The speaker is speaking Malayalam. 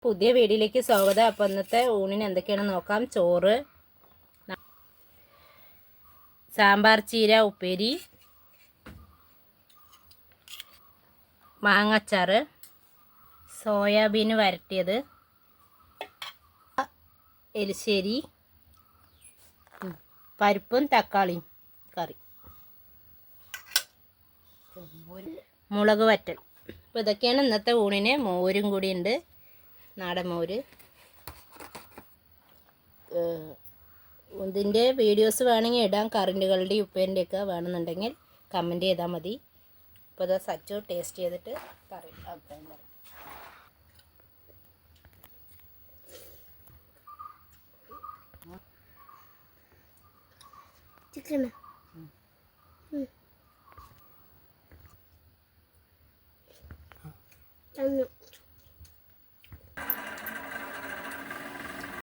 പുതിയ വീഡിയോയിലേക്ക് സ്വാഗതം. അപ്പോൾ ഇന്നത്തെ ഊണിന് എന്തൊക്കെയാണെന്ന് നോക്കാം. ചോറ്, സാമ്പാർ ചീര ഉപ്പേരി, മാങ്ങച്ചാറ്, സോയാബീൻ വരട്ടിയത്, എലിശ്ശേരി, പരിപ്പും തക്കാളിയും കറി, മുളക് വറ്റൽ. അപ്പോൾ ഇതൊക്കെയാണ് ഇന്നത്തെ ഊണിന്. മോരും കൂടിയുണ്ട്, നാടൻ മോര്. ഇതിൻ്റെ വീഡിയോസ് വേണമെങ്കിൽ ഇടാം, കറികളുടെയും ഉപ്പേരിൻ്റെയൊക്കെ വേണമെന്നുണ്ടെങ്കിൽ കമൻറ്റ് ചെയ്താൽ മതി. അപ്പോൾ ഇത് സച്ചു ടേസ്റ്റ് ചെയ്തിട്ട് പറയും, അഭിപ്രായം പറയും.